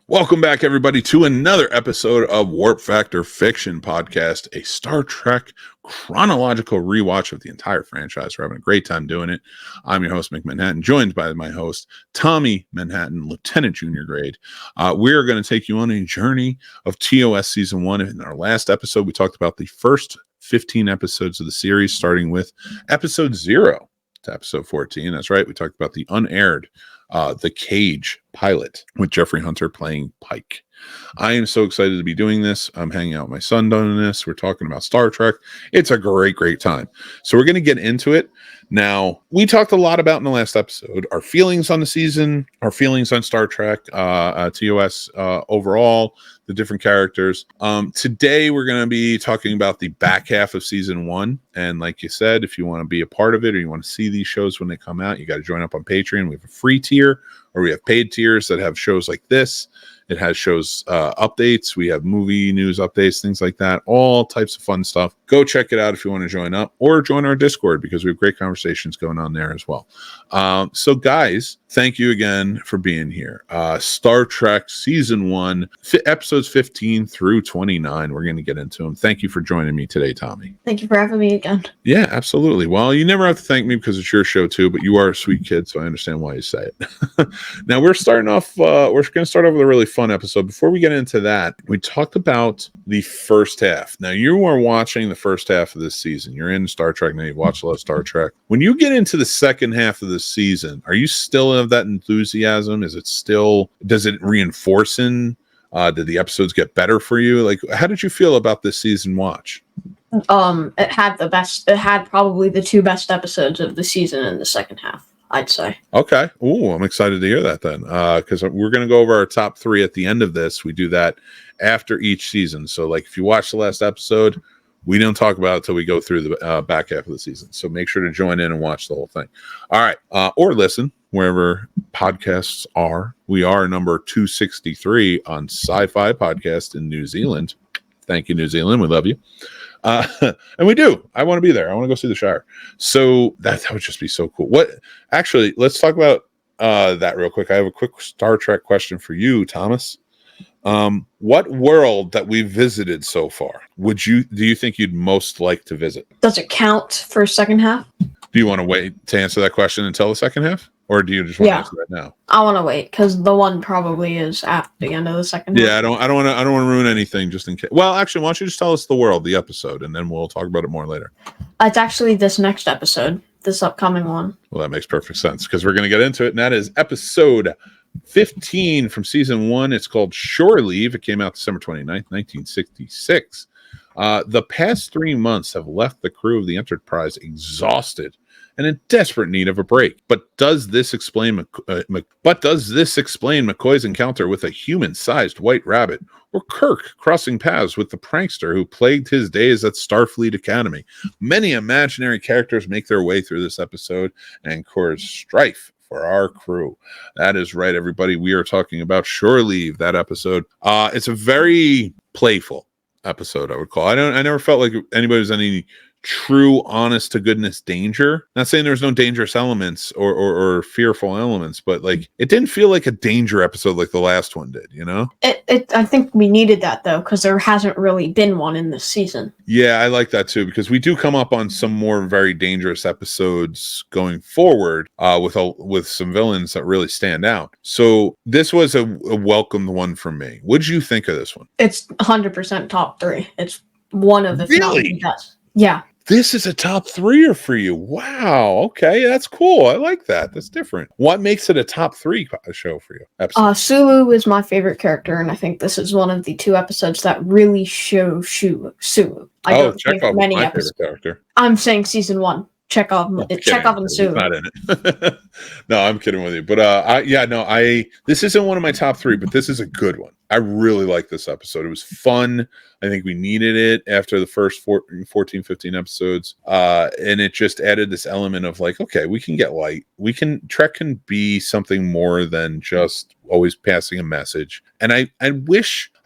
Welcome back, everybody, to another episode of Warp Factor Fiction Podcast, a Star Trek chronological rewatch of the entire franchise. We're having a great time doing it. I'm your host, Mick Manhattan, joined by my host, Tommy Manhattan, Lieutenant Junior Grade. We're going to take you on a journey of T.O.S. Season 1. In our last episode, we talked about the first 15 episodes of the series, starting with Episode 0 to Episode 14. That's right. We talked about the unaired The Cage pilot with Jeffrey Hunter playing Pike. I am so excited to be doing this. I'm hanging out with my son doing this. We're talking about Star Trek. It's a great time. So we're going to get into it. Now, we talked a lot about in the last episode our feelings on the season, our feelings on Star Trek, TOS overall, the different characters. Today, we're going to be talking about the back half of season 1. And like you said, if you want to be a part of it or you want to see these shows when they come out, you got to join up on Patreon. We have a free tier or we have paid tiers that have shows like this. It has shows updates. We have movie news updates, things like that, all types of fun stuff. Go check it out if you want to join up or join our Discord because we have great conversations going on there as well. So guys, thank you again for being here. Star Trek Season 1, episodes 15 through 29. We're going to get into them. Thank you for joining me today, Tommy. Thank you for having me again. Yeah, absolutely. Well, you never have to thank me because it's your show too, but you are a sweet kid, so I understand why you say it. Now we're starting off, we're going to start off with a really fun episode. Before we get into that, we talked about the first half. Now you are watching the first half of this season. You're in Star Trek now. You've watched a lot of Star Trek. When you get into the second half of the season, are you still of that enthusiasm? Is it still, does it reinforce in? Did the episodes get better for you? Like, how did you feel about this season watch? It had probably the two best episodes of the season in the second half, I'd say. Okay. Ooh, I'm excited to hear that then. Because we're going to go over our top 3 at the end of this. We do that after each season. So, like, if you watch the last episode, we don't talk about it until we go through the back half of the season. So make sure to join in and watch the whole thing. All right. Or listen wherever podcasts are. We are number 263 on Sci-Fi Podcast in New Zealand. Thank you, New Zealand. We love you. And we do. I want to be there. I want to go see the Shire. So that would just be so cool. Actually, let's talk about that real quick. I have a quick Star Trek question for you, Thomas. What world that we've visited so far do you think you'd most like to visit? Does it count for second half? Do you want to wait to answer that question until the second half? Or do you just want to answer that now? I want to wait because the one probably is at the end of the second half. Yeah, I don't want to ruin anything just in case. Well, actually, why don't you just tell us the episode, and then we'll talk about it more later. It's actually this next episode, this upcoming one. Well, that makes perfect sense because we're going to get into it, and that is episode 15 from season 1. It's called Shore Leave. It came out December 29th, 1966. The past 3 months have left the crew of the Enterprise exhausted and in desperate need of a break. But does this explain McCoy's encounter with a human-sized white rabbit, or Kirk crossing paths with the prankster who plagued his days at Starfleet Academy? Many imaginary characters make their way through this episode and cause strife for our crew. That is right, everybody. We are talking about Shore Leave, that episode. It's a very playful episode, I would call. I never felt like anybody was any true, honest to goodness danger. Not saying there's no dangerous elements or fearful elements, but like it didn't feel like a danger episode like the last one did, you know? I think we needed that though, because there hasn't really been one in this season. Yeah, I like that too, because we do come up on some more very dangerous episodes going forward with some villains that really stand out. So this was a welcomed one for me. What'd you think of this one? It's 100% top 3. It's one of the really best. Yeah. This is a top 3er for you. Wow. Okay, that's cool. I like that. That's different. What makes it a top 3 show for you? Sulu is my favorite character, and I think this is one of the 2 episodes that really show Sulu. Chekhov is my favorite character. I'm saying season 1. Chekhov and Sulu. Not in it. No, I'm kidding with you. But this isn't one of my top 3, but this is a good one. I really like this episode. It was fun. I think we needed it after the first 14, 15 episodes. And it just added this element of like, okay, we can get light. Trek can be something more than just always passing a message. And I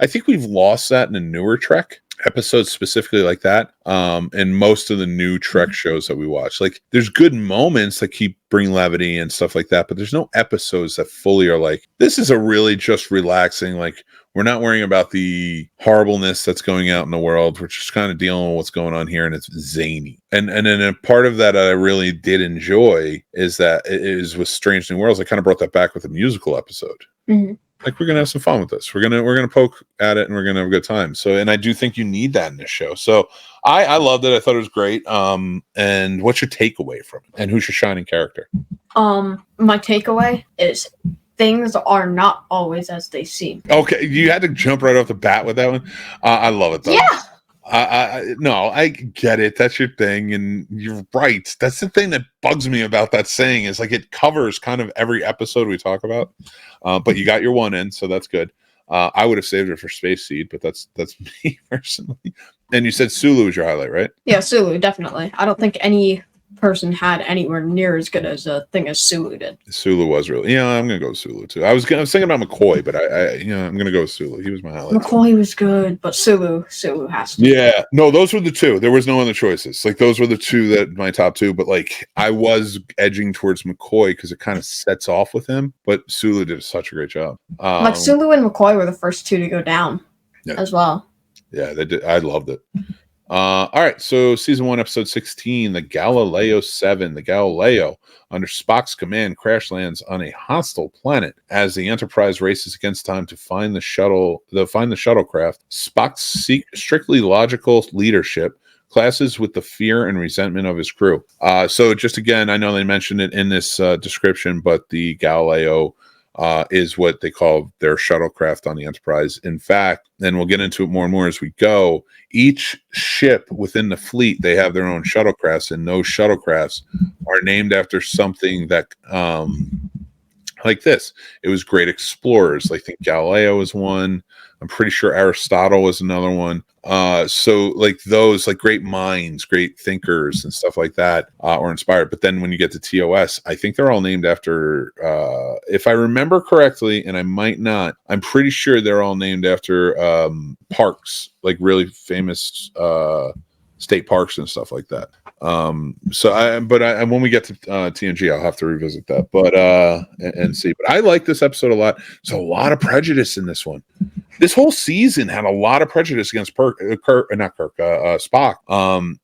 think we've lost that in a newer Trek. episodes specifically like that, and most of the new Trek shows that we watch. Like, there's good moments that keep bring levity and stuff like that, but there's no episodes that fully are like, this is a really just relaxing, like, we're not worrying about the horribleness that's going out in the world. We're just kind of dealing with what's going on here, and it's zany. And then a part of that I really did enjoy is that it is with Strange New Worlds. I kind of brought that back with a musical episode. Mm-hmm. Like, we're gonna have some fun with this. We're gonna poke at it, and we're gonna have a good time. So, and I do think you need that in this show. So I loved it. I thought it was great. And what's your takeaway from it? And who's your shining character? My takeaway is things are not always as they seem. Okay, you had to jump right off the bat with that one. I love it though. Yeah. No, I get it. That's your thing, and you're right. That's the thing that bugs me about that saying is like it covers kind of every episode we talk about. But you got your one in, so that's good. I would have saved it for Space Seed, but that's me personally. And you said Sulu was your highlight, right? Yeah, Sulu, definitely. I don't think any person had anywhere near as good as a thing as Sulu did. Sulu was really, I'm gonna go with Sulu too. I was thinking about McCoy, but I'm gonna go with Sulu. He was my highlight. McCoy was good, but Sulu has to. Yeah, no, those were the two. There was no other choices. Like, those were the two that my top two. But like, I was edging towards McCoy because it kind of sets off with him. But Sulu did such a great job. Like Sulu and McCoy were the first two to go down, as well. Yeah, they did. I loved it. All right, so season 1, episode 16, the Galileo 7. The Galileo, under Spock's command, crash lands on a hostile planet. As the Enterprise races against time to find the shuttlecraft, Spock's strictly logical leadership clashes with the fear and resentment of his crew. So just again, I know they mentioned it in this description, but the Galileo is what they call their shuttlecraft on the Enterprise. In fact, and we'll get into it more and more as we go, each ship within the fleet, they have their own shuttlecrafts, and those shuttlecrafts are named after something that, like this. It was great explorers. I think Galileo was one. I'm pretty sure Aristotle was another one. So like those, like great minds, great thinkers and stuff like that were inspired. But then when you get to T.O.S, I think they're all named after, if I remember correctly, and I might not, I'm pretty sure they're all named after parks, like really famous state parks and stuff like that. But when we get to TNG, I'll have to revisit that, but and see. But I like this episode a lot. There's a lot of prejudice in this one. This whole season had a lot of prejudice against Spock.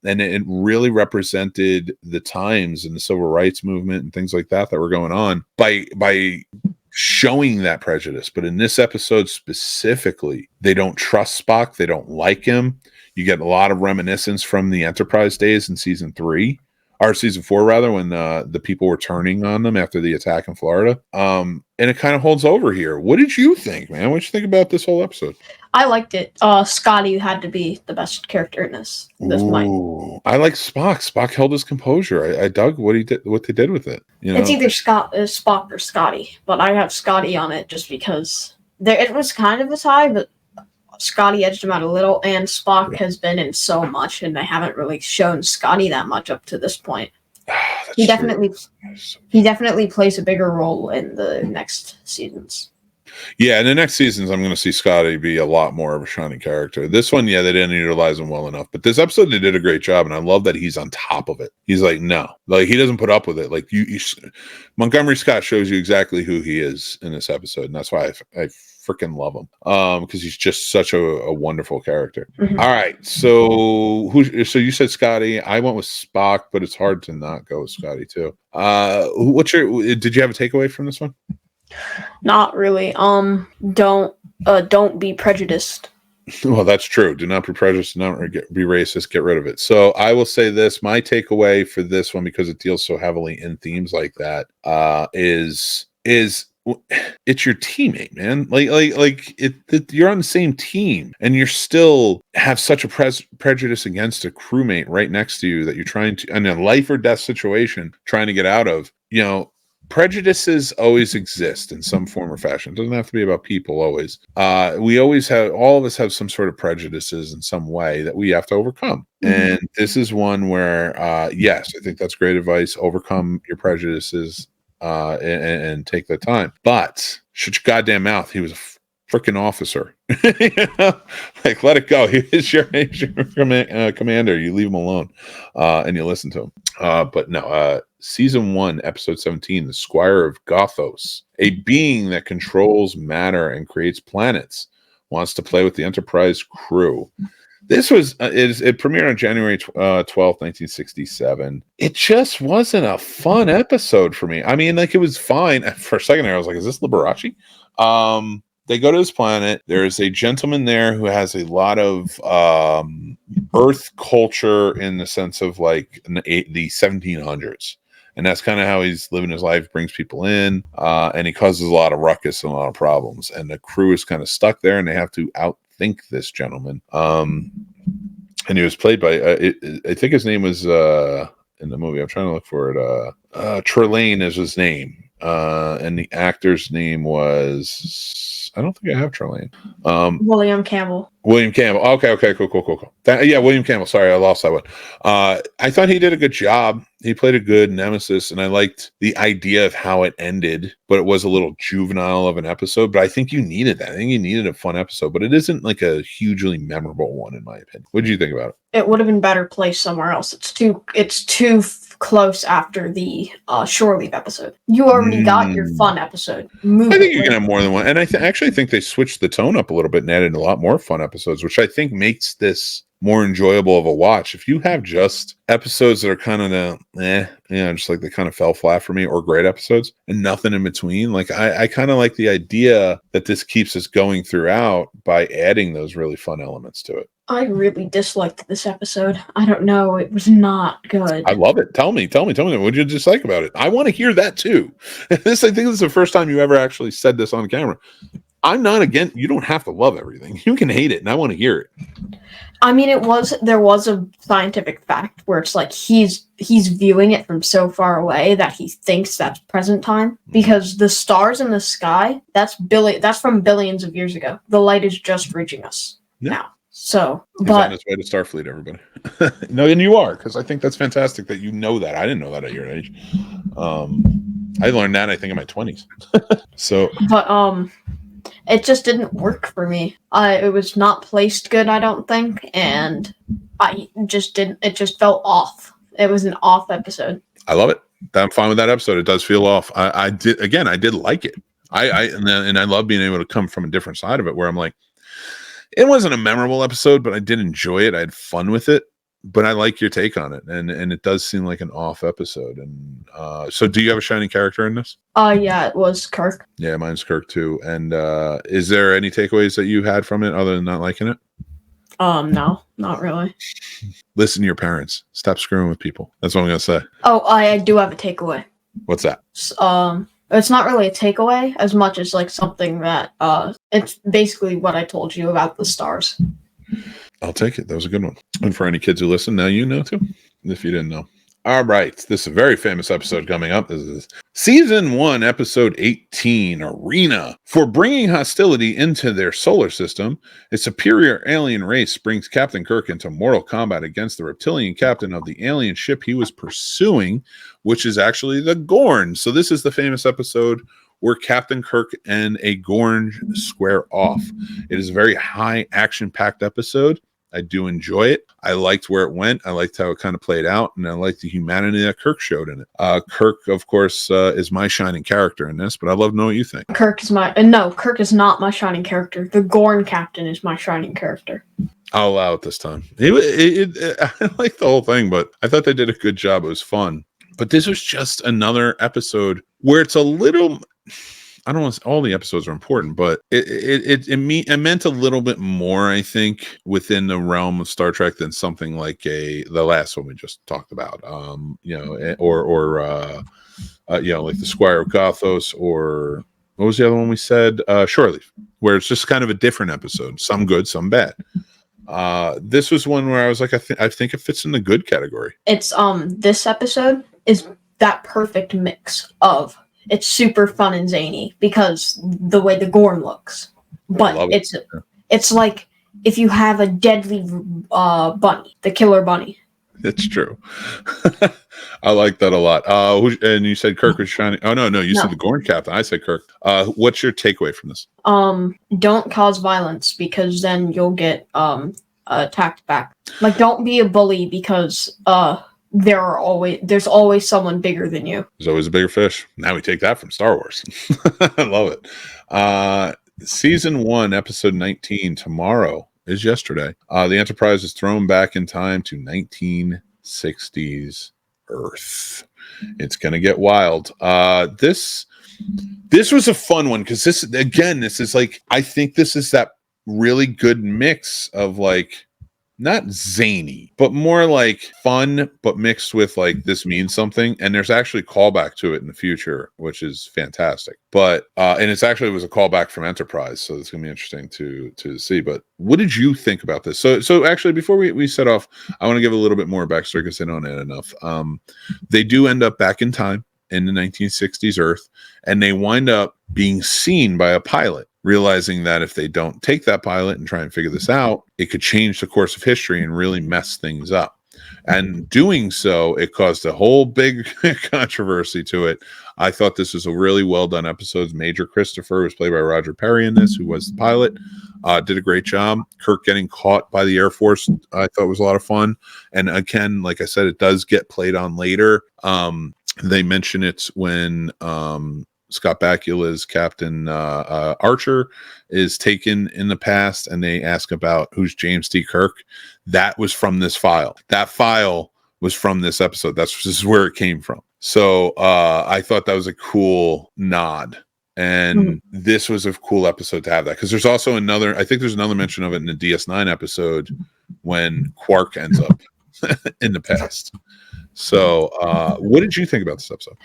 And it really represented the times and the civil rights movement and things like that were going on by showing that prejudice. But in this episode specifically, they don't trust Spock. They don't like him. You get a lot of reminiscence from the Enterprise days in season 4, rather, when the people were turning on them after the attack in Florida. And it kind of holds over here. What did you think, man? What did you think about this whole episode? I liked it. Scotty had to be the best character in this. I like Spock. Spock held his composure. I dug what they did with it. It's either Spock or Scotty, but I have Scotty on it just because it was kind of a tie, but Scotty edged him out a little, and Spock has been in so much, and they haven't really shown Scotty that much up to this point. He definitely plays a bigger role in the next seasons. Yeah, in the next seasons, I'm going to see Scotty be a lot more of a shining character. This one, they didn't utilize him well enough. But this episode, they did a great job, and I love that he's on top of it. He's like, no. Like, he doesn't put up with it. Like, Montgomery Scott shows you exactly who he is in this episode, and that's why I freaking love him, because he's just such a wonderful character. Mm-hmm. All right, so you said Scotty. I went with Spock, but it's hard to not go with Scotty too. Did you have a takeaway from this one? Not really. Don't be prejudiced. Well, that's true. Do not be prejudiced. Do not be racist. Get rid of it. So I will say this: my takeaway for this one, because it deals so heavily in themes like that, is it's your teammate, man. You're on the same team, and you're still have such a prejudice against a crewmate right next to you that you're trying to, in a life or death situation, trying to get out of. Prejudices always exist in some form or fashion. It doesn't have to be about people always. All of us have some sort of prejudices in some way that we have to overcome. Mm-hmm. And this is one where, yes, I think that's great advice. Overcome your prejudices and take the time. But shut your goddamn mouth. He was a freaking officer. Like, let it go. He's your commander. You leave him alone, and you listen to him. But no, season 1, episode 17, the Squire of Gothos, a being that controls matter and creates planets, wants to play with the Enterprise crew. This was it premiered on January 12th, 1967. It just wasn't a fun episode for me. I mean, like, it was fine. For a second there, I was like, is this Liberace? They go to this planet. There's a gentleman there who has a lot of Earth culture in the sense of like the 1700s. And that's kind of how he's living his life, brings people in, and he causes a lot of ruckus and a lot of problems. And the crew is kind of stuck there, and they have to outthink this gentleman. And he was played by, I think his name was, in the movie, I'm trying to look for it, Trelane is his name. And the actor's name was, I don't think I have Trelane. William Campbell. William Campbell. Okay, cool. Yeah, William Campbell. Sorry, I lost that one. I thought he did a good job. He played a good nemesis, and I liked the idea of how it ended, but it was a little juvenile of an episode. But I think you needed that. I think you needed a fun episode, but it isn't like a hugely memorable one, in my opinion. What did you think about it? It would have been better placed somewhere else. It's too close after the shore leave episode. You already got your fun episode. I think you can have more than one, and I actually think they switched the tone up a little bit and added a lot more fun episodes, which I think makes this more enjoyable of a watch. If you have just episodes that are kind of just like they kind of fell flat for me, or great episodes and nothing in between, like I kind of like the idea that this keeps us going throughout by adding those really fun elements to it. I really disliked this episode. I don't know. It was not good. I love it. Tell me. What did you dislike about it? I want to hear that too. I think this is the first time you ever actually said this on camera. I'm not against, you don't have to love everything. You can hate it, and I want to hear it. I mean, there was a scientific fact where it's like he's viewing it from so far away that he thinks that's present time, because the stars in the sky, that's from billions of years ago. The light is just reaching us now. So, he's on his way to Starfleet, everybody. No, and you are, because I think that's fantastic that you know that. I didn't know that at your age. I learned that, I think, in my 20s. But it just didn't work for me. It was not placed good, I don't think, and it just felt off. It was an off episode. I love it. I'm fine with that episode. It does feel off. I did like it. And I love being able to come from a different side of it, where I'm like, it wasn't a memorable episode, but I did enjoy it. I had fun with it. But I like your take on it, and it does seem like an off episode. And so, do you have a shining character in this? Yeah, it was Kirk. Yeah, mine's Kirk too. And is there any takeaways that you had from it other than not liking it? No, not really. Listen to your parents. Stop screwing with people. That's what I'm gonna say. Oh, I do have a takeaway. What's that? It's not really a takeaway as much as like something that it's basically what I told you about the stars. I'll take it. That was a good one. And for any kids who listen, now you know too, if you didn't know. All right. This is a very famous episode coming up. This is Season 1, Episode 18, Arena. For bringing hostility into their solar system, a superior alien race brings Captain Kirk into mortal combat against the reptilian captain of the alien ship he was pursuing, which is actually the Gorn. So this is the famous episode where Captain Kirk and a Gorn square off. It is a very high action-packed episode. I do enjoy it. I liked where it went. I liked how it kind of played out, and I liked the humanity that Kirk showed in it. Kirk, of course, is my shining character in this, but I'd love to know what you think. Kirk is not my shining character. The Gorn captain is my shining character. I'll allow it this time. I liked the whole thing, but I thought they did a good job. It was fun. But this was just another episode where it's a little... I don't want to say all the episodes are important, but it meant a little bit more, I think, within the realm of Star Trek than something like the last one we just talked about, like the Squire of Gothos, or what was the other one we said? Shore Leave, where it's just kind of a different episode, some good, some bad. This was one where I was like, I think it fits in the good category. It's this episode is that perfect mix of. It's super fun and zany because the way the Gorn looks, but it's like if you have a deadly bunny, the killer bunny, It's true. I like that a lot. And you said Kirk was shining. Oh no, you said the Gorn captain. I said Kirk. What's your takeaway from this? Don't cause violence because then you'll get attacked back. Like, don't be a bully because there's always someone bigger than you. There's always a bigger fish. Now we take that from Star Wars. I love it. Season 1, episode 19. Tomorrow is yesterday. The Enterprise is thrown back in time to 1960s Earth. It's gonna get wild. This was a fun one because this is like, I think this is that really good mix of like, not zany, but more like fun, but mixed with like, this means something. And there's actually a callback to it in the future, which is fantastic. But and it was a callback from Enterprise, so it's gonna be interesting to see. But what did you think about this? So actually, before we set off, I want to give a little bit more backstory because I don't add enough. They do end up back in time in the 1960s Earth, and they wind up being seen by a pilot, realizing that if they don't take that pilot and try and figure this out, it could change the course of history and really mess things up. And doing so, it caused a whole big controversy to it. I thought this was a really well done episode. Major Christopher was played by Roger Perry in this, who was the pilot. Did a great job. Kirk getting caught by the Air Force, I thought was a lot of fun. And again, like I said, it does get played on later. They mention it when Scott Bakula's Captain Archer is taken in the past, and they ask about who's James T. Kirk. That was from this file. That file was from this episode. This is where it came from. So I thought that was a cool nod. And this was a cool episode to have that, because there's also another mention of it in the DS9 episode when Quark ends up in the past. So what did you think about this episode?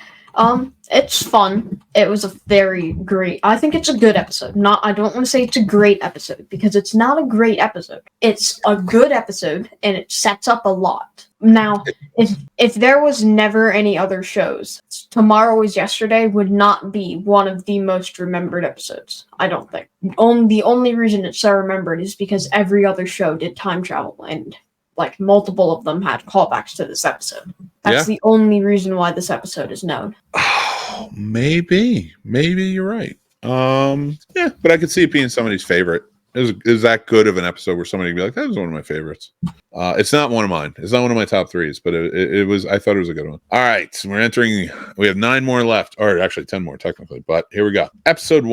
It's fun. It was a very great. I think it's a good episode. I don't want to say it's a great episode because it's not a great episode. It's a good episode and it sets up a lot. Now, if there was never any other shows, Tomorrow Is Yesterday would not be one of the most remembered episodes. I don't think. The only reason it's so remembered is because every other show did time travel and like multiple of them had callbacks to this episode. That's the only reason why this episode is known. Oh, maybe you're right. Yeah, but I could see it being somebody's favorite. It was that good of an episode where somebody would be like, that was one of my favorites. It's not one of mine. It's not one of my top threes, but it was, I thought it was a good one. All right. So we have 9 more left, or actually 10 more technically, but here we go. Episode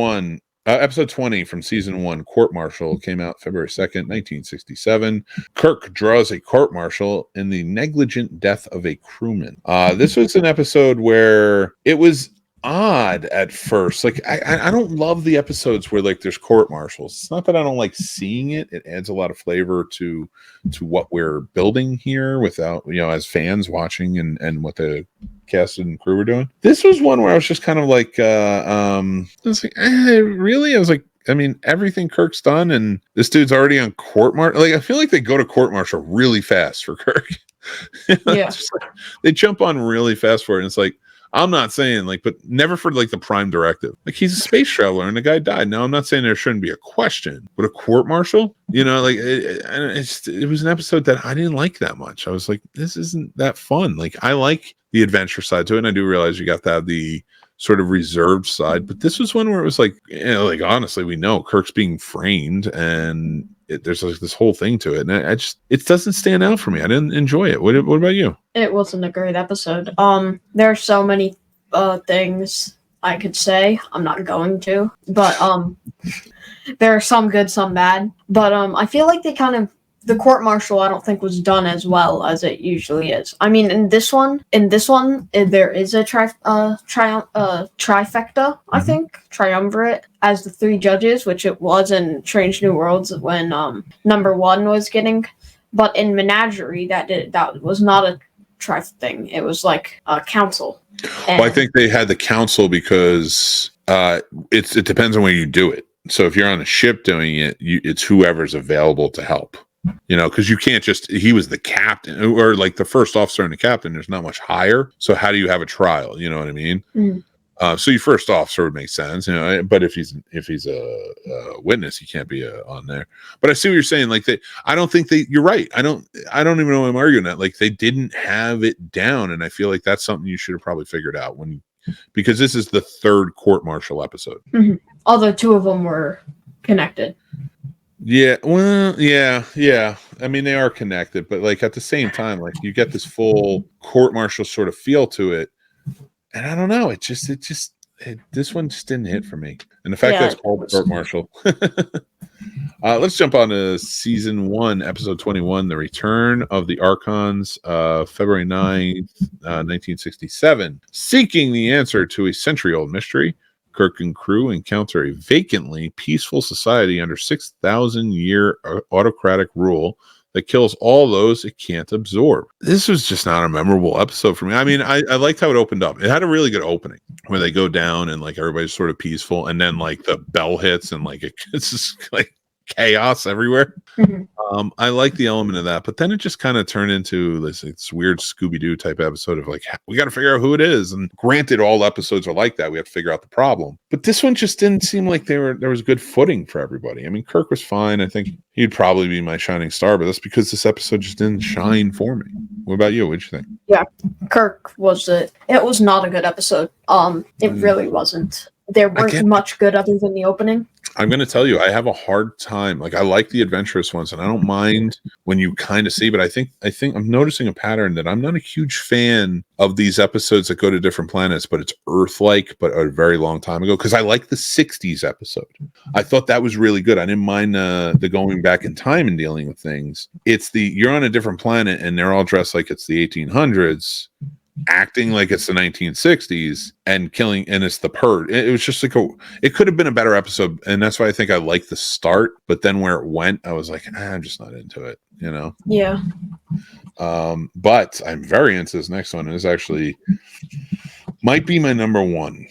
20 from season 1, Court Martial, came out February 2nd, 1967. Kirk draws a court martial in the negligent death of a crewman. This was an episode where it was odd at first. Like, I don't love the episodes where like there's court martials. It's not that I don't like seeing it. It adds a lot of flavor to what we're building here without, as fans watching and what the cast and crew were doing. This was one where I was just kind of like, I was like, really? I was like, I mean, everything Kirk's done, and this dude's already on court martial. Like, I feel like they go to court martial really fast for Kirk. Yeah, like, they jump on really fast for it. And it's like, I'm not saying like, but never for like the prime directive. Like, he's a space traveler and the guy died. Now, I'm not saying there shouldn't be a question, but a court martial, like it was an episode that I didn't like that much. I was like, this isn't that fun. Like, I like the adventure side to it, and I do realize you got to have the sort of reserved side, but this was one where it was like, like, honestly, we know Kirk's being framed, and there's like this whole thing to it, and it doesn't stand out for me. I didn't enjoy it. What about you? It wasn't a great episode. There are so many things I could say. I'm not going to, but there are some good, some bad. But I feel like the court martial, I don't think was done as well as it usually is. I mean, in this one, there is a trifecta, I think, triumvirate as the 3 judges, which it was in Strange New Worlds when number 1 was getting. But in Menagerie, that was not a thing. It was like a council. Well, I think they had the council because it depends on where you do it. So if you're on a ship doing it, it's whoever's available to help. Because you can't he was the captain, or like the first officer and the captain, there's not much higher. So how do you have a trial? You know what I mean? So you first off sort of makes sense, but if he's a witness, he can't be on there. But I see what you're saying. Like I don't think you're right. I don't even know why I'm arguing that. Like they didn't have it down, and I feel like that's something you should have probably figured out because this is the third court-martial episode. Mm-hmm. Although two of them were connected. Yeah, well, yeah. I mean, they are connected, but like at the same time, like you get this full court-martial sort of feel to it, and I don't know. This one just didn't hit for me, and the fact that it's called court-martial. Let's jump on to season 1, episode 21, The Return of the Archons, February 9th, 1967. Seeking the answer to a century-old mystery, Kirk and crew encounter a vacantly peaceful society under 6,000-year autocratic rule that kills all those it can't absorb. This was just not a memorable episode for me. I mean, I liked how it opened up. It had a really good opening where they go down and like everybody's sort of peaceful, and then like the bell hits and like it's just like chaos everywhere. Mm-hmm. I like the element of that, but then it just kind of turned into this weird Scooby-Doo type episode of like, we got to figure out who it is. And granted, all episodes are like that. We have to figure out the problem. But this one just didn't seem like there was good footing for everybody. I mean, Kirk was fine. I think he'd probably be my shining star, but that's because this episode just didn't shine for me. What about you? What'd you think? Yeah, Kirk was it. It was not a good episode. It really wasn't. There weren't much good other than the opening. I'm going to tell you, I have a hard time. Like, I like the adventurous ones, and I don't mind when you kind of see, but I think I'm noticing a pattern that I'm not a huge fan of these episodes that go to different planets, but it's Earth-like, but a very long time ago. Because I like the 60s episode. I thought that was really good. I didn't mind the going back in time and dealing with things. It's you're on a different planet, and they're all dressed like it's the 1800s. Acting like it's the 1960s and killing, and it's the Purge. It was just like it could have been a better episode, and that's why I think I liked the start. But then where it went, I was like, I'm just not into it, Yeah. But I'm very into this next one. It's actually might be my number one.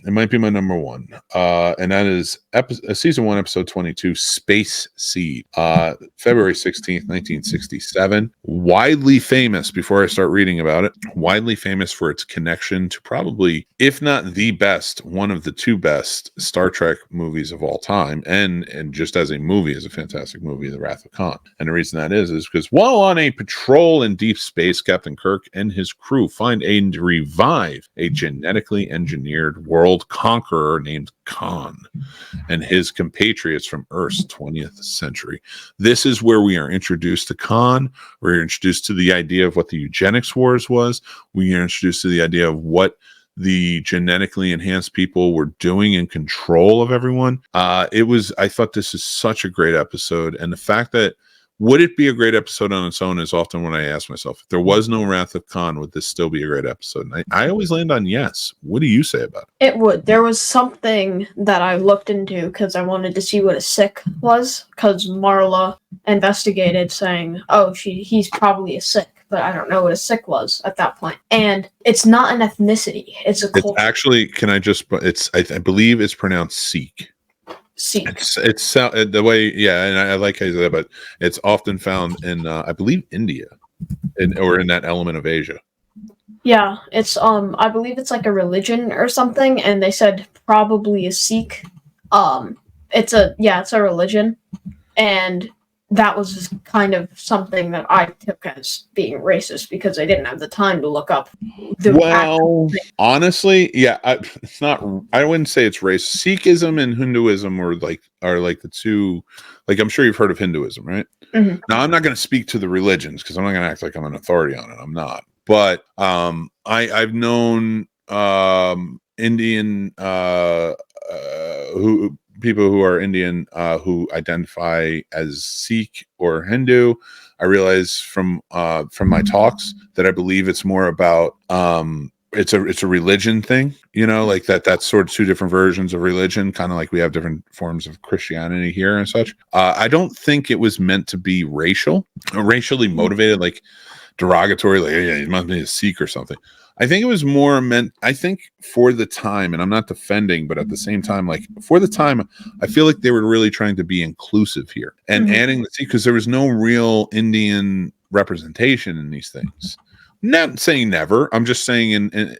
It might be my number one. And that is season 1, episode 22, Space Seed, February 16th, 1967. Widely famous, before I start reading about it, widely famous for its connection to probably, if not the best, one of the 2 best Star Trek movies of all time. And just as a movie, is a fantastic movie, The Wrath of Khan. And the reason that is because while on a patrol in deep space, Captain Kirk and his crew find and revive a genetically engineered world conqueror named Khan and his compatriots from Earth's 20th century. This is where we are introduced to Khan. We're introduced to the idea of what the eugenics wars was. We are introduced to the idea of what the genetically enhanced people were doing in control of everyone. I thought this is such a great episode. And the fact that would it be a great episode on its own is often when I ask myself, if there was no Wrath of Khan, would this still be a great episode? And I always land on yes. What do you say about it? It would. There was something that I looked into because I wanted to see what a Sikh was, because Marla investigated saying, he's probably a Sikh, but I don't know what a Sikh was at that point. And it's not an ethnicity. It's a culture. It's actually, I believe it's pronounced Sikh. Sikh. It's the way, yeah, and I like how you say that, but it's often found in, I believe, India, or in that element of Asia. Yeah, it's I believe it's like a religion or something, and they said probably a Sikh. It's a religion, and that was just kind of something that I took as being racist because I didn't have the time to look up. Honestly, yeah, it's not. I wouldn't say it's racist. Sikhism and Hinduism are like the 2. Like, I'm sure you've heard of Hinduism, right? Mm-hmm. Now, I'm not going to speak to the religions because I'm not going to act like I'm an authority on it. I'm not. But I've known Indian people who are Indian who identify as Sikh or Hindu. I realize from my talks that I believe it's more about it's a religion thing, like that's sort of 2 different versions of religion, kind of like we have different forms of Christianity here and such. I don't think it was meant to be racially motivated, like derogatory, like, yeah, he must be a Sikh or something. I think it was more meant, I think for the time, and I'm not defending, but at the same time, like for the time, I feel like they were really trying to be inclusive here and adding the Sikh, because there was no real Indian representation in these things. Not saying never. I'm just saying in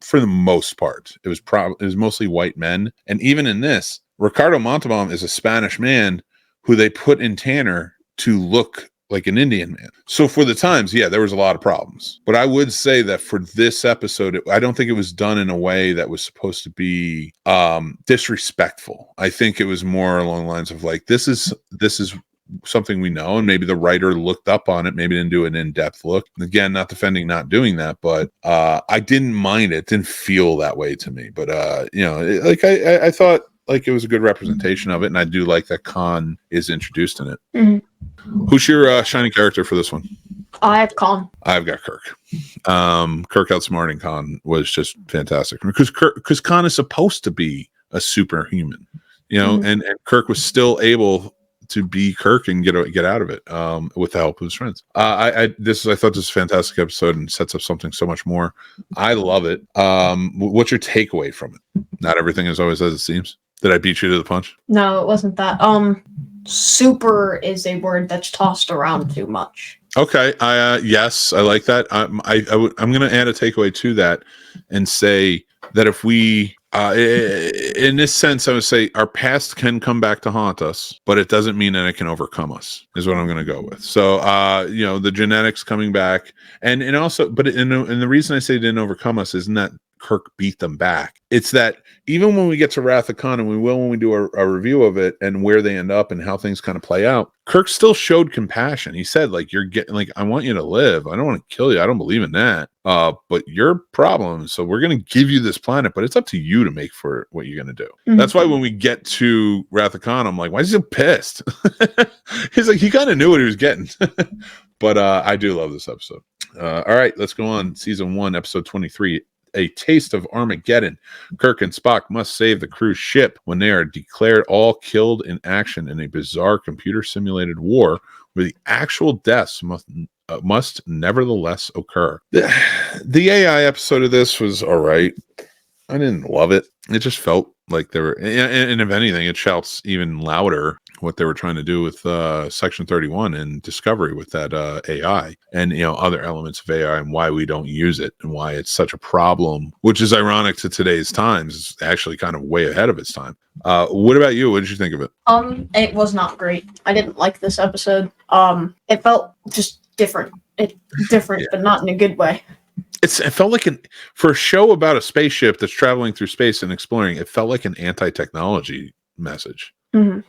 for the most part, it was mostly white men. And even in this, Ricardo Montalban is a Spanish man who they put in Tanner to look like an Indian man. So for the times, yeah, there was a lot of problems. But I would say that for this episode, I don't think it was done in a way that was supposed to be disrespectful. I think it was more along the lines of like, this is something we know, and maybe the writer looked up on it, maybe didn't do an in-depth look. Again, not defending not doing that, but I didn't mind it. It didn't feel that way to me. But I thought like it was a good representation of it, and I do like that Khan is introduced in it. Mm-hmm. Who's your shining character for this one? I have Khan. I've got Kirk. Kirk outsmarting Khan was just fantastic because Khan is supposed to be a superhuman, and Kirk was still able to be Kirk and get out of it with the help of his friends. I thought this was a fantastic episode and sets up something so much more. I love it. What's your takeaway from it? Not everything is always as it seems. Did I beat you to the punch? No, it wasn't that. Super is a word that's tossed around too much. Okay. Yes, I like that. I'm going to add a takeaway to that and say that if we, in this sense, I would say our past can come back to haunt us, but it doesn't mean that it can overcome us, is what I'm going to go with. So, the genetics coming back and also, but the reason I say it didn't overcome us isn't that Kirk beat them back. It's that even when we get to Wrath of Khan, and we will when we do a review of it and where they end up and how things kind of play out, Kirk still showed compassion. He said, like, you're getting, like, I want you to live. I don't want to kill you. I don't believe in that. But your problem. So we're going to give you this planet, but it's up to you to make for what you're going to do. Mm-hmm. That's why when we get to Wrath of Khan, I'm like, why is he so pissed? He's like, he kind of knew what he was getting. But I do love this episode. All right, let's go on. Season 1, episode 23. A taste of Armageddon. Kirk and Spock must save the cruise ship when they are declared all killed in action in a bizarre computer-simulated war where the actual deaths must nevertheless occur. The AI episode of this was all right. I didn't love it. It just felt like they were, and if anything, it shouts even louder what they were trying to do with Section 31 and Discovery with that AI and other elements of AI and why we don't use it and why it's such a problem, which is ironic to today's times. It's actually kind of way ahead of its time. What about you? What did you think of it? It was not great. I didn't like this episode. It felt just different. Yeah. But not in a good way. It felt like for a show about a spaceship that's traveling through space and exploring, it felt like an anti-technology message. Mm-hmm.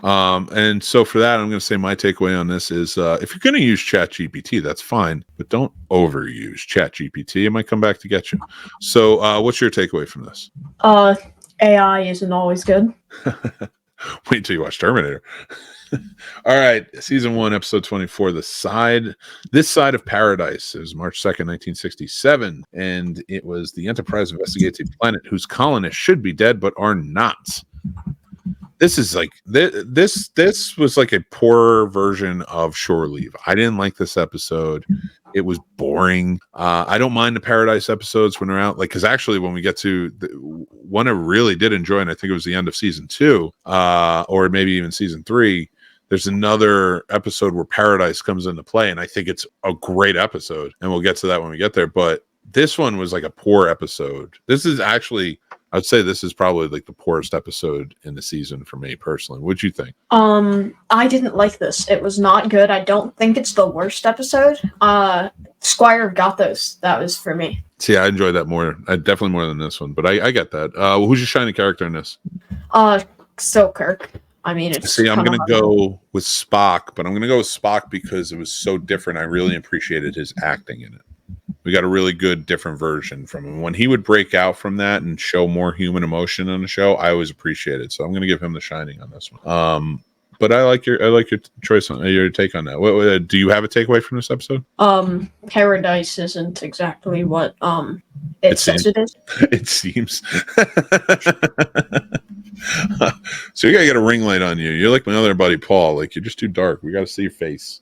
And so for that, I'm going to say my takeaway on this is if you're going to use ChatGPT, that's fine, but don't overuse ChatGPT. It might come back to get you. So what's your takeaway from this? AI isn't always good. Wait till you watch Terminator. All right, season 1, episode 24, This Side of Paradise. It was March 2nd, 1967, and it was the Enterprise investigates a planet whose colonists should be dead but are not. This is like this was like a poorer version of Shore Leave. I didn't like this episode. It was boring. I don't mind the Paradise episodes when they're out, like, because actually when we get to one I really did enjoy, and I think it was the end of season 2, or maybe even season 3. There's another episode where Paradise comes into play, and I think it's a great episode, and we'll get to that when we get there. But this one was like a poor episode. This is actually, I'd say this is probably like the poorest episode in the season for me personally. What'd you think? I didn't like this. It was not good. I don't think it's the worst episode. Squire of Gothos, that was for me. See, I enjoyed that more. Definitely more than this one, but I get that. Who's your shining character in this? Still Kirk. I mean, I'm going to go with Spock, but I'm going to go with Spock because it was so different. I really appreciated his acting in it. We got a really good, different version from him. When he would break out from that and show more human emotion on the show, I always appreciate it. So I'm going to give him the shining on this one. But I like your choice on your take on that. Do you have a takeaway from this episode? Paradise isn't exactly what it says it is. It seems. So you gotta get a ring light on you. You're like my other buddy Paul. Like, you're just too dark. We gotta see your face.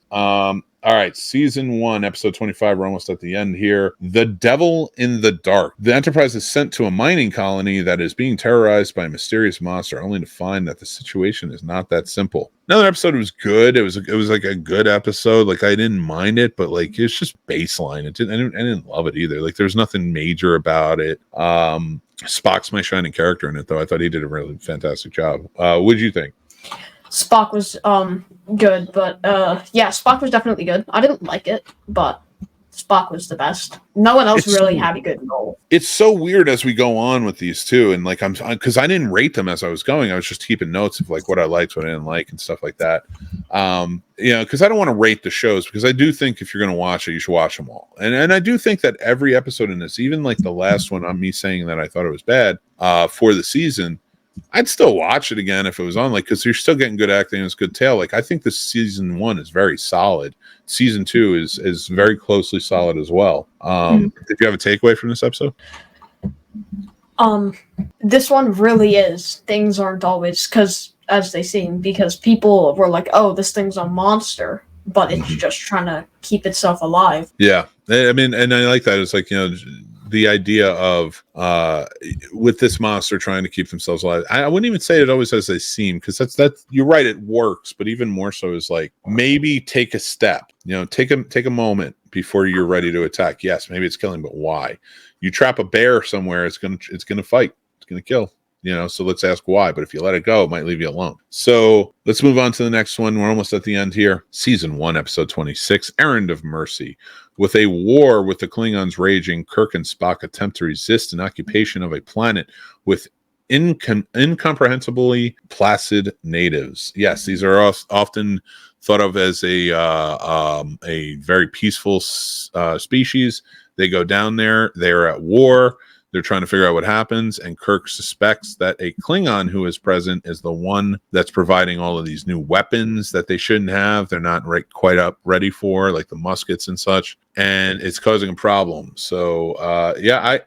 All right, season 1, episode 25. We're almost at the end here. The Devil in the Dark. The Enterprise is sent to a mining colony that is being terrorized by a mysterious monster, only to find that the situation is not that simple. Another episode was good. It was like a good episode. Like I didn't mind it, but like it's just baseline. I didn't love it either. Like there's nothing major about it. Spock's my shining character in it, though. I thought he did a really fantastic job. What did you think? Spock was good, but yeah, Spock was definitely good. I didn't like it, but Spock was the best. No one else really had a good role. It's so weird as we go on with these two, and like because I didn't rate them as I was going. I was just keeping notes of like what I liked, what I didn't like, and stuff like that. Because I don't want to rate the shows, because I do think if you're going to watch it, you should watch them all. And I do think that every episode in this, even like the last one, on me saying that I thought it was bad for the season, I'd still watch it again if it was on, like, because you're still getting good acting and it's good tale. Like, I think the season 1 is very solid. Season 2 is very closely solid as well. Did you have a takeaway from this episode? This one really is. Things aren't always as they seem, because people were like, "Oh, this thing's a monster," but it's just trying to keep itself alive. Yeah, I mean, and I like that. It's like, the idea of with this monster trying to keep themselves alive. I wouldn't even say it always as they seem, because that's you're right, it works, but even more so is like, maybe take a step, take a moment before you're ready to attack. Yes, maybe it's killing, but why? You trap a bear somewhere, it's gonna fight, it's gonna kill. So let's ask why. But if you let it go, it might leave you alone. So let's move on to the next one. We're almost at the end here. Season 1, episode 26, Errand of Mercy. With a war with the Klingons raging, Kirk and Spock attempt to resist an occupation of a planet with incomprehensibly placid natives. Yes, these are often thought of as a very peaceful species. They go down there. They're at war. They're trying to figure out what happens, and Kirk suspects that a Klingon who is present is the one that's providing all of these new weapons that they shouldn't have. They're not quite ready for, like the muskets and such, and it's causing a problem. So, I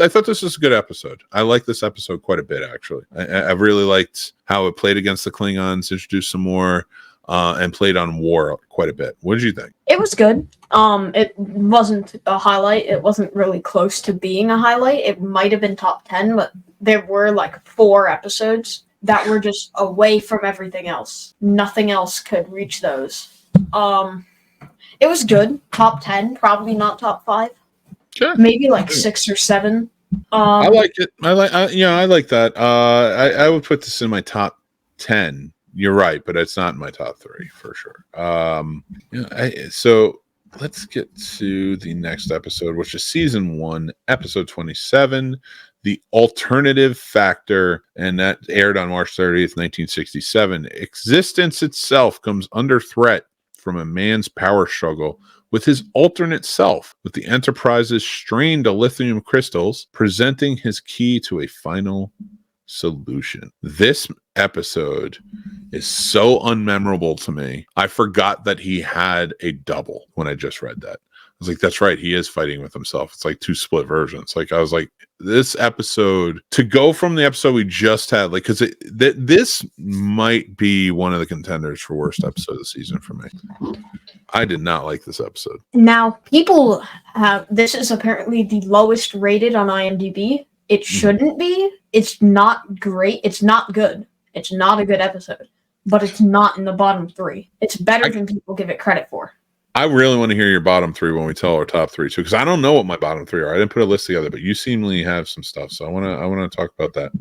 thought this was a good episode. I like this episode quite a bit, actually. I really liked how it played against the Klingons, introduced some more, and played on war quite a bit. What did you think? It was good. It wasn't a highlight. It wasn't really close to being a highlight. It might have been top 10, but there were like 4 episodes that were just away from everything else. Nothing else could reach those. It was good. Top 10, probably not top 5. Sure. Maybe like 6 or 7. I like it. I like that. I would put this in my top 10. You're right, but it's not in my top 3 for sure. So let's get to the next episode, which is season 1, episode 27, The Alternative Factor, and that aired on March 30th, 1967. Existence itself comes under threat from a man's power struggle with his alternate self, with the Enterprise's strained lithium crystals presenting his key to a final solution. This episode is so unmemorable to me. I forgot that he had a double when I just read that. I was like, that's right, he is fighting with himself. It's like 2 split versions. Like, I was like, this episode, to go from the episode we just had, like, because this might be one of the contenders for worst episode of the season for me. I did not like this episode. Now, people have, this is apparently the lowest rated on IMDb. It shouldn't be. It's not great. It's not good. It's not a good episode, but it's not in the bottom 3. It's better than people give it credit for. I really want to hear your bottom 3 when we tell our top 3 too, because I don't know what my bottom 3 are. I didn't put a list together, but you seemingly have some stuff, so I want to talk about that.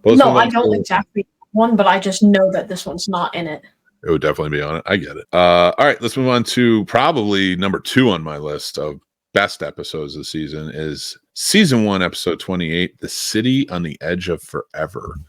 No, I don't exactly one, but I just know that this one's not in it. It would definitely be on it. I get it. All right, let's move on to probably number 2 on my list of best episodes of the season. Is season 1, episode 28, The City on the Edge of Forever.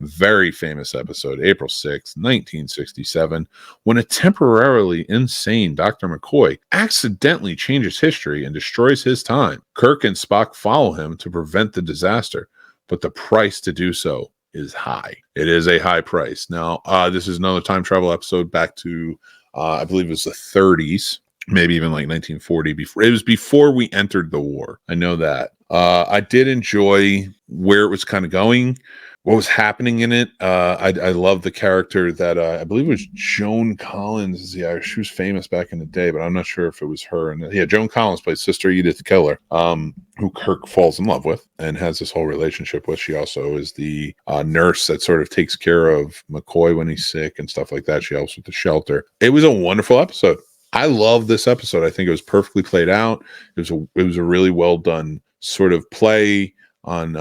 Very famous episode, April 6th, 1967, when a temporarily insane Dr. McCoy accidentally changes history and destroys his time. Kirk and Spock follow him to prevent the disaster, but the price to do so is high. It is a high price. Now, this is another time travel episode back to, I believe it was the 30s, maybe even like 1940. It was before we entered the war. I know that. I did enjoy where it was kind of going. what was happening in it. I love the character that I believe it was Joan Collins. Yeah, she was famous back in the day, but I'm not sure if it was her. And yeah, Joan Collins plays Sister Edith Keller, who Kirk falls in love with and has this whole relationship with. She also is the nurse that sort of takes care of McCoy when he's sick and stuff like that. She helps with the shelter. It was a wonderful episode. I love this episode. I think it was perfectly played out. It was a really well done sort of play on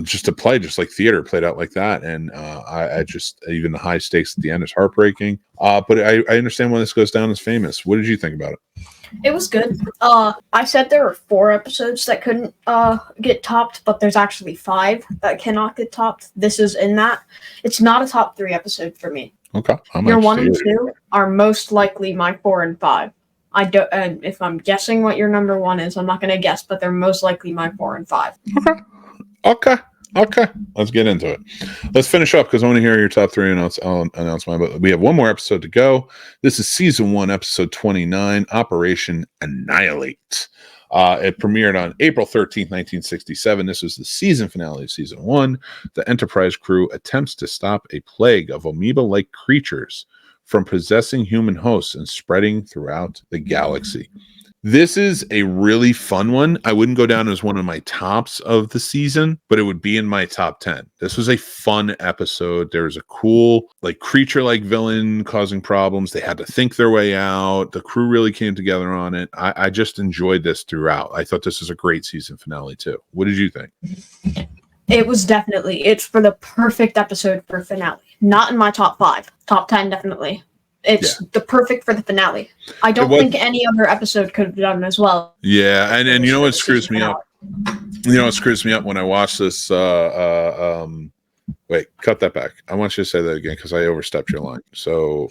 just a play, just like theater played out like that. And I just, even the high stakes at the end is heartbreaking. But I understand why this goes down as famous. What did you think about it? It was good. I said there were 4 episodes that couldn't get topped, but there's actually 5 that cannot get topped. This is in that. It's not a top 3 episode for me. Okay. Your 1 and 2 are most likely my 4 and 5. I don't. If I'm guessing what your number 1 is, I'm not going to guess, but they're most likely my 4 and 5. Okay. Let's get into it. Let's finish up because I want to hear your top 3, and I'll announce mine. But we have one more episode to go. This is season 1, episode 29, Operation Annihilate. It premiered on April 13th, 1967. This was the season finale of season 1. The Enterprise crew attempts to stop a plague of amoeba-like creatures from possessing human hosts and spreading throughout the galaxy. This is a really fun one. I wouldn't go down as one of my tops of the season, but it would be in my top 10. This was a fun episode. There was a cool, creature-like villain causing problems. They had to think their way out. The crew really came together on it. I just enjoyed this throughout. I thought this was a great season finale, too. What did you think? It was definitely, it's for the perfect episode for finale. Not in my top 5. Top 10, definitely. It's the perfect for the finale. I don't think any other episode could have done as well. Yeah, and you know what screws me up? You know what screws me up when I watch this? Wait, cut that back. I want you to say that again because I overstepped your line. So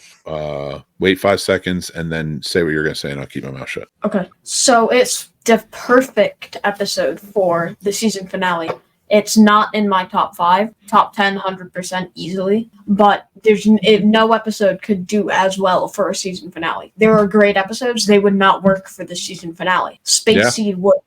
wait 5 seconds and then say what you're going to say and I'll keep my mouth shut. Okay. So it's the perfect episode for the season finale. It's not in my top 5, top 10, 100% easily, but no episode could do as well for a season finale. There are great episodes, they would not work for the season finale. Space Seed would,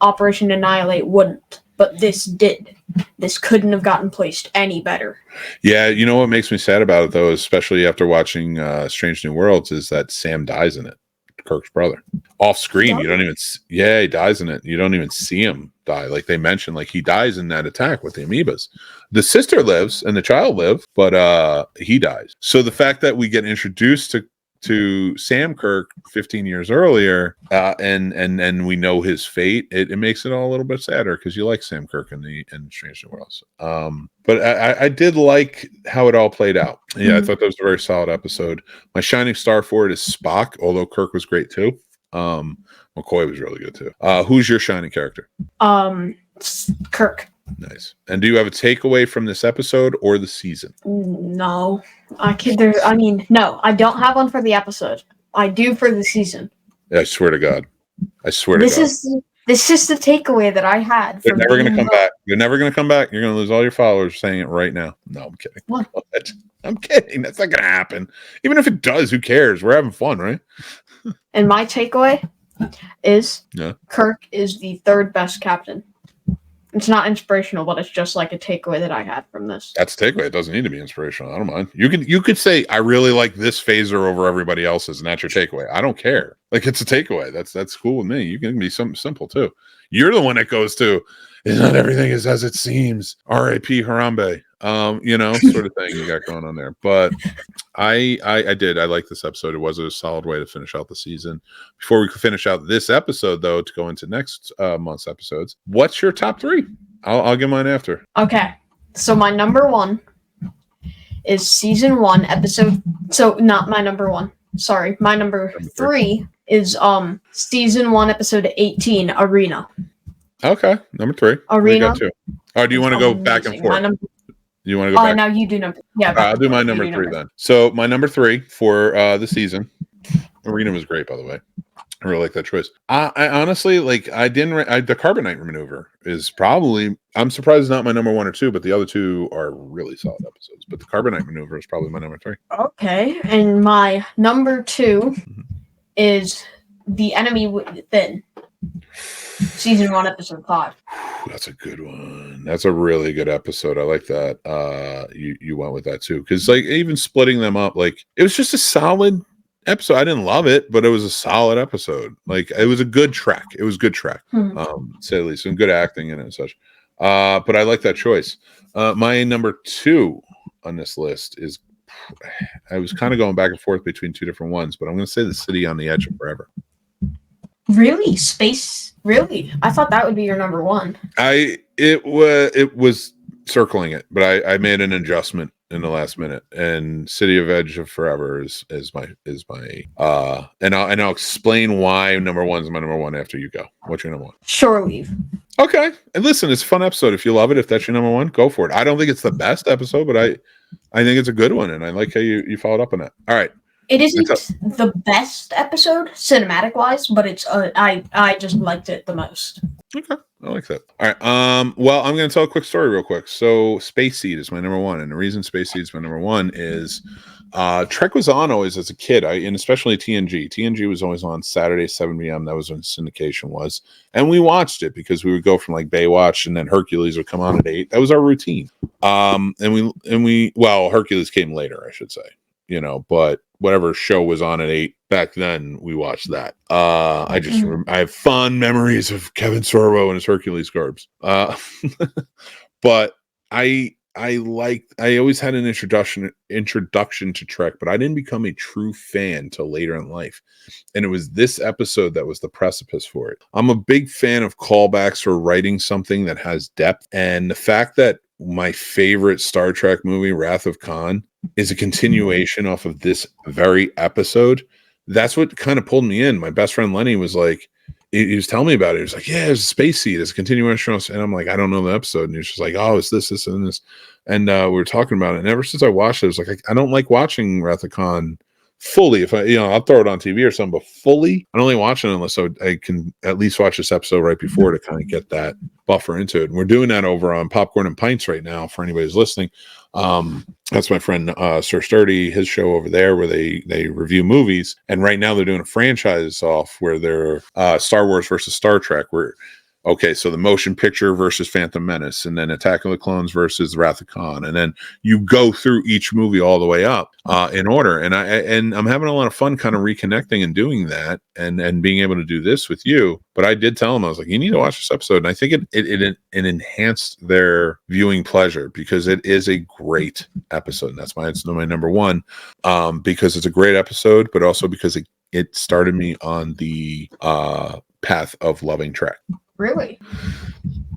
Operation Annihilate wouldn't, but this did. This couldn't have gotten placed any better. Yeah, you know what makes me sad about it though, especially after watching Strange New Worlds, is that Sam dies in it. Kirk's brother. Off screen, you don't even. Yeah, he dies in it. You don't even see him die. Like they mentioned, he dies in that attack with the amoebas. The sister lives and the child live, but he dies. So the fact that we get introduced to Sam Kirk 15 years earlier, and we know his fate, it makes it all a little bit sadder because you like Sam Kirk in Strange New Worlds. But I did like how it all played out. Yeah, I thought that was a very solid episode. My shining star for it is Spock, although Kirk was great too. McCoy was really good too. Who's your shining character? Kirk. Nice. And do you have a takeaway from this episode or the season? No. No, I don't have one for the episode. I do for the season. I swear to God. This is the takeaway that I had. They're never going to come back. You're never going to come back. You're going to lose all your followers saying it right now. No, I'm kidding. What? I'm kidding. That's not going to happen. Even if it does, who cares? We're having fun, right? And my takeaway is Kirk is the 3rd best captain. It's not inspirational, but it's just like a takeaway that I had from this. That's a takeaway. It doesn't need to be inspirational. I don't mind. You could say I really like this phaser over everybody else's, and that's your takeaway. I don't care. It's a takeaway. That's cool with me. You can be something simple too. You're the one that goes to, "Is not everything is as it seems." R.A.P. Harambe. Sort of thing you got going on there. But I like this episode. It was a solid way to finish out the season. Before we finish out this episode, though, to go into next month's episodes, what's your top 3? I'll give mine after. Okay. So my number 1 is season 1 episode. So not my number 1. Sorry. My number 3 is season 1 episode 18, Arena. Okay. Number 3. Arena. Or do you want to go back and forth? You want to go back? Now you do number. Yeah. I'll do my number 3 then. So my number 3 for the season. Arena was great, by the way. I really like that choice. I honestly the Carbonite maneuver is probably. I'm surprised it's not my number 1 or 2, but the other 2 are really solid episodes. But the Carbonite maneuver is probably my number 3. Okay, and my number 2 is The Enemy Within. Season 1, episode 5. That's a good one. That's a really good episode. I like that. You went with that too, because like even splitting them up, like it was just a solid episode. I didn't love it, but it was a solid episode. Like it was a good track. It was good track. Say at least some good acting in it and such. But I like that choice. My number 2 on this list is, I was kind of going back and forth between 2 different ones, but I'm going to say The City on the Edge of Forever. Really? Space? Really? I thought that would be your number 1. It was circling it, but I made an adjustment in the last minute, and City of Edge of Forever is my and I'll explain why number 1 is my number 1 after you go. What's your number 1? Shore Leave. Okay. And listen, it's a fun episode. If you love it, if that's your number 1, go for it. I don't think it's the best episode, but I think it's a good one, and I like how you followed up on that. All right. It isn't the best episode cinematic wise, but it's I just liked it the most. Okay, I like that. All right. Well, I'm going to tell a quick story real quick. So, Space Seed is my number 1, and the reason Space Seed is my number 1 is Trek was on always as a kid, and especially TNG. TNG was always on Saturday 7 p.m. That was when syndication was, and we watched it because we would go from like Baywatch, and then Hercules would come on at 8. That was our routine. And we Hercules came later, I should say. But whatever show was on at 8 back then, we watched that. I have fond memories of Kevin Sorbo and his Hercules garbs. But I always had an introduction to Trek, but I didn't become a true fan till later in life. And it was this episode that was the precipice for it. I'm a big fan of callbacks or writing something that has depth. And the fact that my favorite Star Trek movie, Wrath of Khan, is a continuation off of this very episode. That's what kind of pulled me in. My best friend Lenny was like, he was telling me about it. He was like, yeah, it's a Space Seed. It's a continuation. And I'm like, I don't know the episode. And he was just like, oh, it's this, and this. And we were talking about it. And ever since I watched it, I was like, I don't like watching Wrath of Khan fully. If I'll throw it on TV or something, but fully, I only watch it unless I can at least watch this episode right before to kind of get that buffer into it. And we're doing that over on Popcorn and Pints right now for anybody who's listening. That's my friend Sir Sturdy, his show over there where they review movies. And right now they're doing a franchise off where they're Star Wars versus Star Trek, so the motion picture versus Phantom Menace, and then Attack of the Clones versus Wrath of Khan, and then you go through each movie all the way up in order. And I'm having a lot of fun kind of reconnecting and doing that, and being able to do this with you. But I did tell him, I was like, you need to watch this episode, and I think it enhanced their viewing pleasure because it is a great episode. And that's why it's my number 1, because it's a great episode, but also because it started me on the path of loving Trek. Really?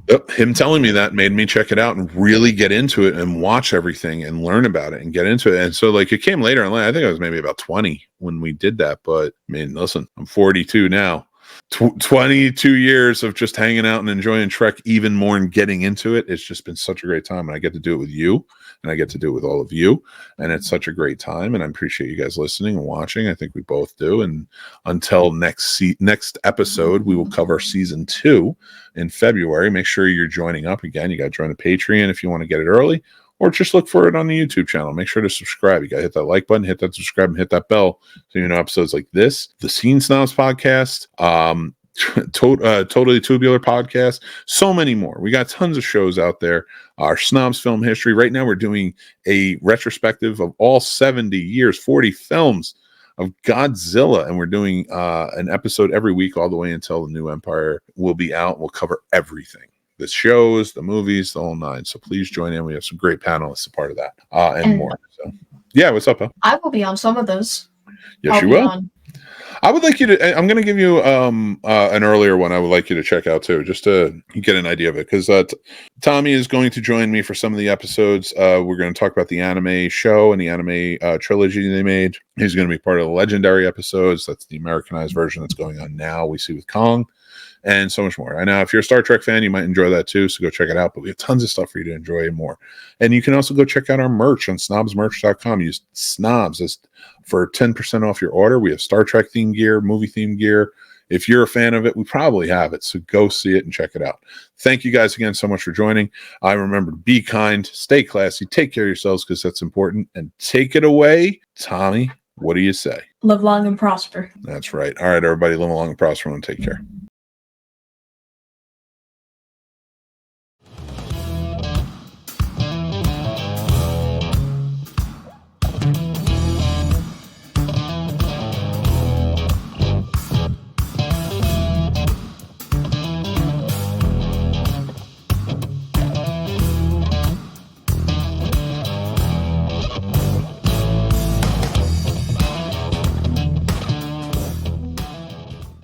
Yep. Him telling me that made me check it out and really get into it and watch everything and learn about it and get into it. And so like it came later in life. I think I was maybe about 20 when we did that. But I mean, listen, I'm 42 now. 22 years of just hanging out and enjoying Trek even more and getting into it. It's just been such a great time. And I get to do it with you, and I get to do it with all of you. And it's such a great time. And I appreciate you guys listening and watching. I think we both do. And until next episode, we will cover season 2 in February. Make sure you're joining up again. You got to join the Patreon if you want to get it early, or just look for it on the YouTube channel. Make sure to subscribe. You got to hit that like button, hit that subscribe, and hit that bell so you know episodes like this, the Scene Snobs podcast, Totally Tubular podcast, so many more. We got tons of shows out there. Our Snobs film history. Right now, we're doing a retrospective of all 70 years, 40 films of Godzilla, and we're doing an episode every week all the way until the new Empire will be out. We'll cover everything. The shows, the movies, the whole 9. So please join in. We have some great panelists a part of that and more. So, yeah, what's up, Al? I will be on some of those. Yes, you will. I would like you to. I'm going to give you an earlier one. I would like you to check out too, just to get an idea of it. Because Tommy is going to join me for some of the episodes. We're going to talk about the anime show and the anime trilogy they made. He's going to be part of the legendary episodes. That's the Americanized version that's going on now. We see with Kong. And so much more. I know if you're a Star Trek fan, you might enjoy that too. So go check it out. But we have tons of stuff for you to enjoy and more. And you can also go check out our merch on snobsmerch.com. Use snobs for 10% off your order. We have Star Trek themed gear, movie themed gear. If you're a fan of it, we probably have it. So go see it and check it out. Thank you guys again so much for joining. I remember to be kind, stay classy, take care of yourselves because that's important. And take it away, Tommy. What do you say? Live long and prosper. That's right. All right, everybody, live long and prosper and take care.